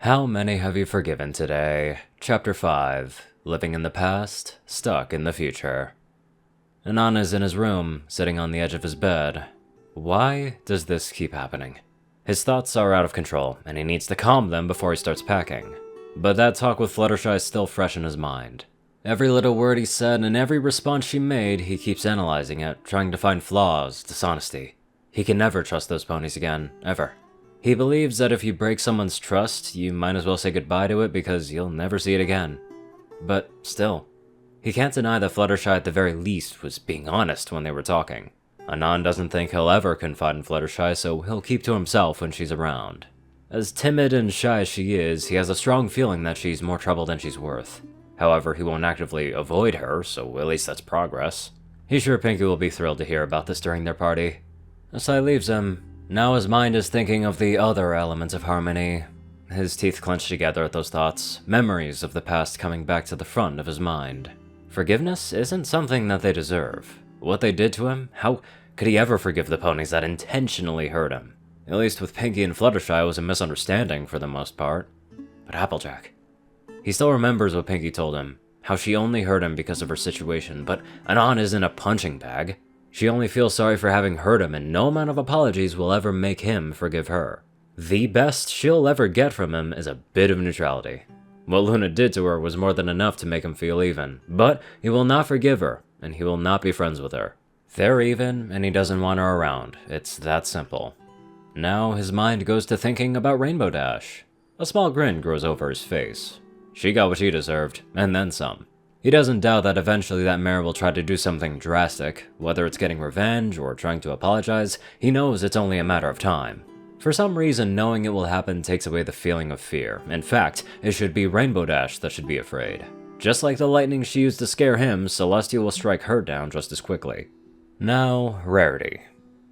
How many have you forgiven today? Chapter 5. Living in the past, stuck in the future. Anon is in his room, sitting on the edge of his bed. Why does this keep happening? His thoughts are out of control, and he needs to calm them before he starts packing. But that talk with Fluttershy is still fresh in his mind. Every little word he said and every response she made, he keeps analyzing it, trying to find flaws, dishonesty. He can never trust those ponies again, ever. He believes that if you break someone's trust, you might as well say goodbye to it because you'll never see it again. But still, he can't deny that Fluttershy at the very least was being honest when they were talking. Anon doesn't think he'll ever confide in Fluttershy, so he'll keep to himself when she's around. As timid and shy as she is, he has a strong feeling that she's more trouble than she's worth. However, he won't actively avoid her, so at least that's progress. He's sure Pinky will be thrilled to hear about this during their party. Asai leaves him. Now his mind is thinking of the other elements of harmony. His teeth clench together at those thoughts, memories of the past coming back to the front of his mind. Forgiveness isn't something that they deserve. What they did to him, how could he ever forgive the ponies that intentionally hurt him? At least with Pinky and Fluttershy, it was a misunderstanding for the most part. But Applejack. He still remembers what Pinky told him, how she only hurt him because of her situation, but Anon isn't a punching bag. She only feels sorry for having hurt him, and no amount of apologies will ever make him forgive her. The best she'll ever get from him is a bit of neutrality. What Luna did to her was more than enough to make him feel even, but he will not forgive her, and he will not be friends with her. They're even, and he doesn't want her around. It's that simple. Now his mind goes to thinking about Rainbow Dash. A small grin grows over his face. She got what she deserved, and then some. He doesn't doubt that eventually that mare will try to do something drastic. Whether it's getting revenge or trying to apologize, he knows it's only a matter of time. For some reason, knowing it will happen takes away the feeling of fear. In fact, it should be Rainbow Dash that should be afraid. Just like the lightning she used to scare him, Celestia will strike her down just as quickly. Now, Rarity.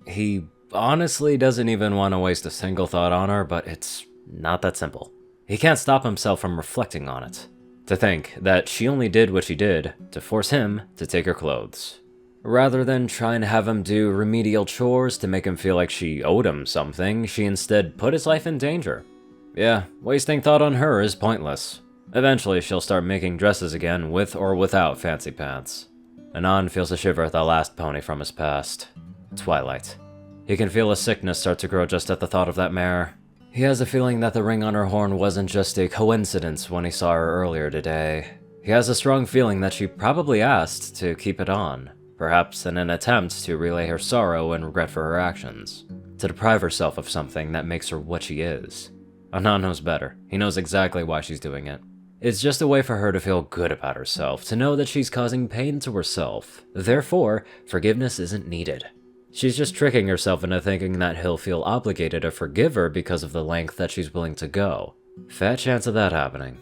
He honestly doesn't even want to waste a single thought on her, but it's not that simple. He can't stop himself from reflecting on it. To think that she only did what she did to force him to take her clothes. Rather than trying to have him do remedial chores to make him feel like she owed him something, she instead put his life in danger. Yeah, wasting thought on her is pointless. Eventually she'll start making dresses again with or without fancy pants. Anon feels a shiver at the last pony from his past. Twilight. He can feel a sickness start to grow just at the thought of that mare. He has a feeling that the ring on her horn wasn't just a coincidence when he saw her earlier today. He has a strong feeling that she probably asked to keep it on, perhaps in an attempt to relay her sorrow and regret for her actions, to deprive herself of something that makes her what she is. Anon knows better. He knows exactly why she's doing it. It's just a way for her to feel good about herself, to know that she's causing pain to herself. Therefore, forgiveness isn't needed. She's just tricking herself into thinking that he'll feel obligated to forgive her because of the length that she's willing to go. Fat chance of that happening.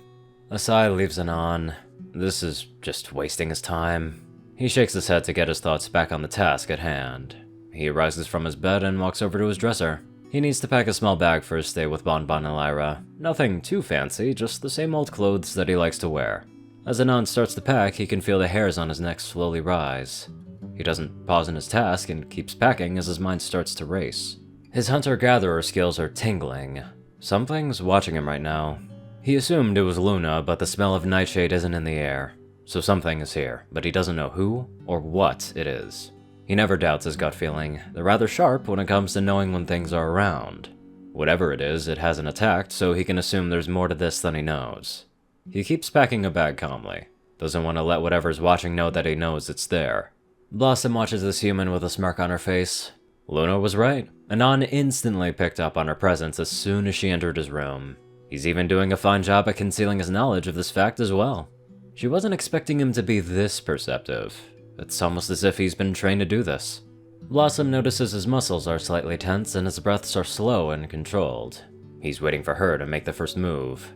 Asai leaves Anon. This is just wasting his time. He shakes his head to get his thoughts back on the task at hand. He rises from his bed and walks over to his dresser. He needs to pack a small bag for his stay with Bonbon and Lyra. Nothing too fancy, just the same old clothes that he likes to wear. As Anon starts to pack, he can feel the hairs on his neck slowly rise. He doesn't pause in his task and keeps packing as his mind starts to race. His hunter-gatherer skills are tingling. Something's watching him right now. He assumed it was Luna, but the smell of nightshade isn't in the air. So something is here, but he doesn't know who or what it is. He never doubts his gut feeling. They're rather sharp when it comes to knowing when things are around. Whatever it is, it hasn't attacked, so he can assume there's more to this than he knows. He keeps packing a bag calmly. Doesn't want to let whatever's watching know that he knows it's there. Blossom watches this human with a smirk on her face. Luna was right. Anon instantly picked up on her presence as soon as she entered his room. He's even doing a fine job at concealing his knowledge of this fact as well. She wasn't expecting him to be this perceptive. It's almost as if he's been trained to do this. Blossom notices his muscles are slightly tense and his breaths are slow and controlled. He's waiting for her to make the first move.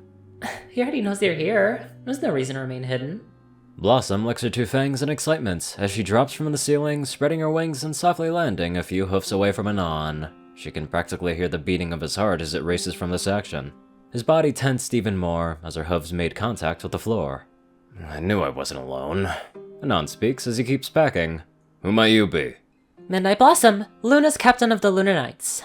He already knows you're here. There's no reason to remain hidden. Blossom licks her two fangs in excitement as she drops from the ceiling, spreading her wings and softly landing a few hoofs away from Anon. She can practically hear the beating of his heart as it races from this action. His body tensed even more as her hooves made contact with the floor. I knew I wasn't alone. Anon speaks as he keeps packing. Who might you be? Midnight Blossom, Luna's captain of the Lunar Knights.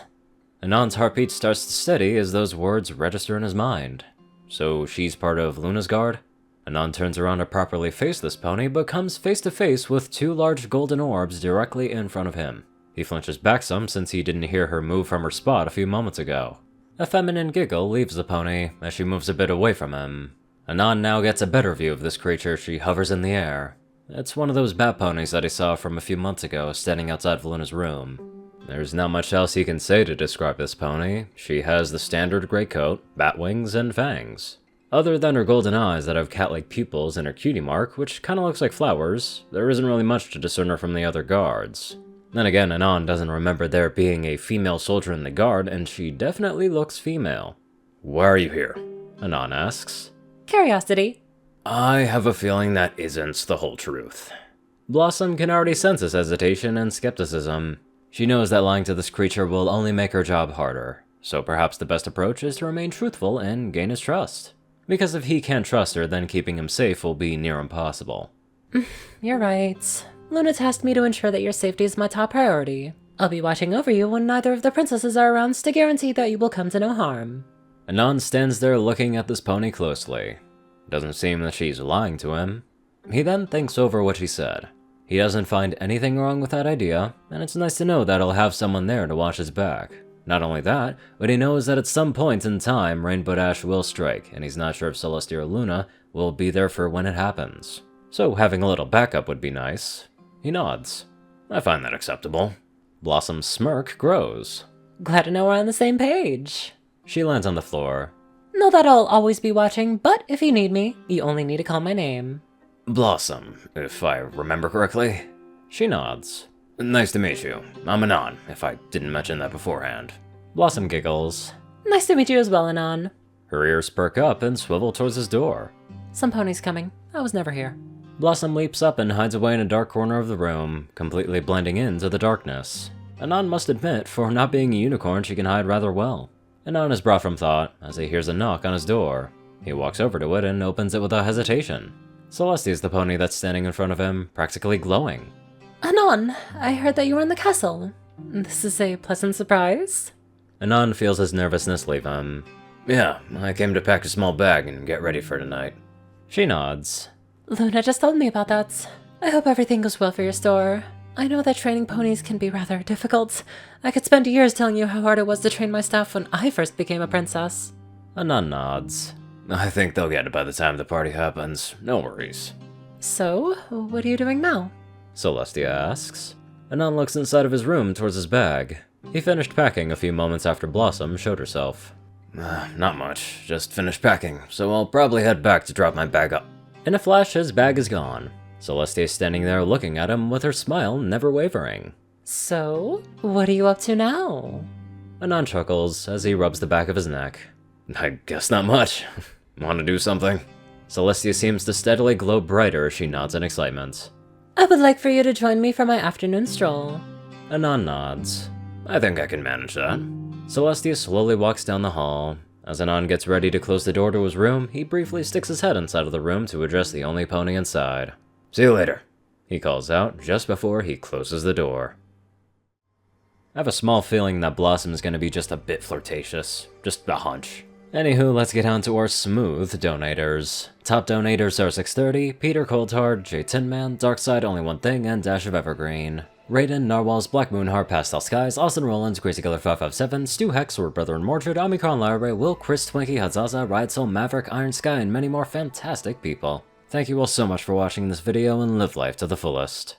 Anon's heartbeat starts to steady as those words register in his mind. So she's part of Luna's guard? Anon turns around to properly face this pony, but comes face to face with 2 large golden orbs directly in front of him. He flinches back some since he didn't hear her move from her spot a few moments ago. A feminine giggle leaves the pony as she moves a bit away from him. Anon now gets a better view of this creature. She hovers in the air. It's one of those bat ponies that he saw from a few months ago standing outside of Luna's room. There's not much else he can say to describe this pony. She has the standard gray coat, bat wings, and fangs. Other than her golden eyes that have cat-like pupils and her cutie mark, which kinda looks like flowers, there isn't really much to discern her from the other guards. Then again, Anon doesn't remember there being a female soldier in the guard, and she definitely looks female. Why are you here? Anon asks. Curiosity. I have a feeling that isn't the whole truth. Blossom can already sense his hesitation and skepticism. She knows that lying to this creature will only make her job harder, so perhaps the best approach is to remain truthful and gain his trust. Because if he can't trust her, then keeping him safe will be near impossible. You're right. Luna tasked me to ensure that your safety is my top priority. I'll be watching over you when neither of the princesses are around to guarantee that you will come to no harm. Anon stands there looking at this pony closely. Doesn't seem that she's lying to him. He then thinks over what she said. He doesn't find anything wrong with that idea, and it's nice to know that he'll have someone there to watch his back. Not only that, but he knows that at some point in time, Rainbow Dash will strike, and he's not sure if Celeste or Luna will be there for when it happens. So having a little backup would be nice. He nods. I find that acceptable. Blossom's smirk grows. Glad to know we're on the same page. She lands on the floor. Know that I'll always be watching, but if you need me, you only need to call my name. Blossom, if I remember correctly. She nods. Nice to meet you. I'm Anon, if I didn't mention that beforehand. Blossom giggles. Nice to meet you as well, Anon. Her ears perk up and swivel towards his door. Some ponies coming. I was never here. Blossom leaps up and hides away in a dark corner of the room, completely blending into the darkness. Anon must admit, for not being a unicorn, she can hide rather well. Anon is brought from thought as he hears a knock on his door. He walks over to it and opens it without hesitation. Celeste is the pony that's standing in front of him, practically glowing. Anon, I heard that you were in the castle. This is a pleasant surprise. Anon feels his nervousness leave him. Yeah, I came to pack a small bag and get ready for tonight. She nods. Luna just told me about that. I hope everything goes well for your store. I know that training ponies can be rather difficult. I could spend years telling you how hard it was to train my staff when I first became a princess. Anon nods. I think they'll get it by the time the party happens. No worries. So, what are you doing now? Celestia asks. Anon looks inside of his room towards his bag. He finished packing a few moments after Blossom showed herself. Not much. Just finished packing, so I'll probably head back to drop my bag up. In a flash, his bag is gone. Celestia is standing there looking at him with her smile never wavering. So, what are you up to now? Anon chuckles as he rubs the back of his neck. I guess not much. Want to do something? Celestia seems to steadily glow brighter as she nods in excitement. I would like for you to join me for my afternoon stroll. Anon nods. I think I can manage that. Celestia slowly walks down the hall. As Anon gets ready to close the door to his room, he briefly sticks his head inside of the room to address the only pony inside. See you later, he calls out just before he closes the door. I have a small feeling that Blossom's gonna be just a bit flirtatious. Just a hunch. Anywho, let's get on to our smooth donators. Top donators are 630, Peter Coulthard, J Tinman, Darkside Only One Thing, and Dash of Evergreen. Raiden, Narwhals, Black Moonheart, Pastel Skies, Austin Rollins, Crazy Killer 557, Stu Hex, Sword Brother and Mordred, Omicron Larry, Will, Chris, Twinkie, Hazaza, Ridesoul, Maverick, Iron Sky, and many more fantastic people. Thank you all so much for watching this video and live life to the fullest.